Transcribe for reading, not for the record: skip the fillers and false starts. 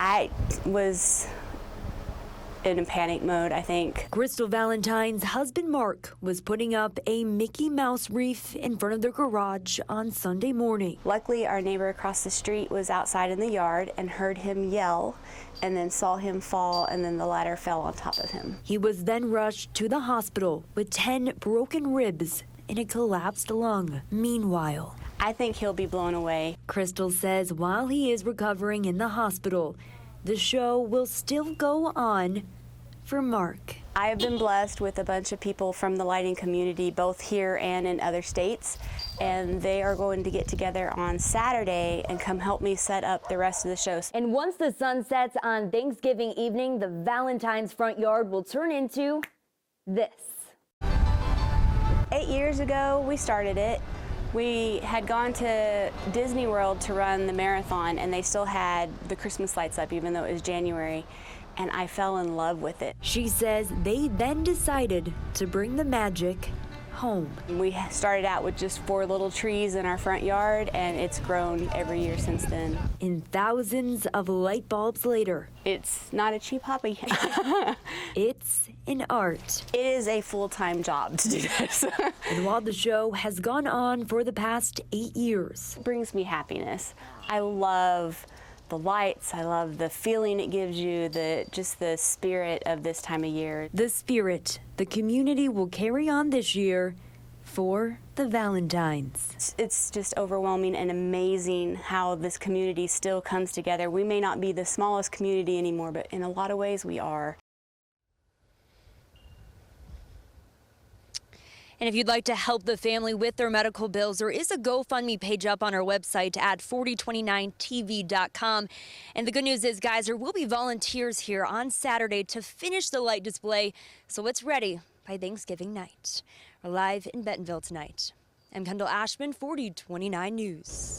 I was in a panic mode, I think. Crystal Valentine's husband Mark was putting up a Mickey Mouse wreath in front of their garage on Sunday morning. Luckily, our neighbor across the street was outside in the yard and heard him yell and then saw him fall, and then the ladder fell on top of him. He was then rushed to the hospital with 10 broken ribs and a collapsed lung. Meanwhile, I think he'll be blown away. Crystal says while he is recovering in the hospital, the show will still go on for Mark. I have been blessed with a bunch of people from the lighting community, both here and in other states, and they are going to get together on Saturday and come help me set up the rest of the shows. And once the sun sets on Thanksgiving evening, the Valentine's front yard will turn into this. 8 years ago, we started it. We had gone to Disney World to run the marathon, and they still had the Christmas lights up, even though it was January, and I fell in love with it. She says they then decided to bring the magic home. We started out with just 4 little trees in our front yard, and it's grown every year since then. And thousands of light bulbs later, It's not a cheap hobby. it's an art. It is a full-time job to do this. And while the show has gone on for the past 8 years, It brings me happiness. I love the lights. I love the feeling it gives you, just the spirit of this time of year. the spirit the community will carry on this year for the Valentines. It's just overwhelming and amazing how this community still comes together. We may not be the smallest community anymore, but in a lot of ways we are. And if you'd like to help the family with their medical bills, there is a GoFundMe page up on our website at 4029tv.com. And the good news is, guys, there will be volunteers here on Saturday to finish the light display, so it's ready by Thanksgiving night. We're live in Bentonville tonight. I'm Kendall Ashman, 4029 News.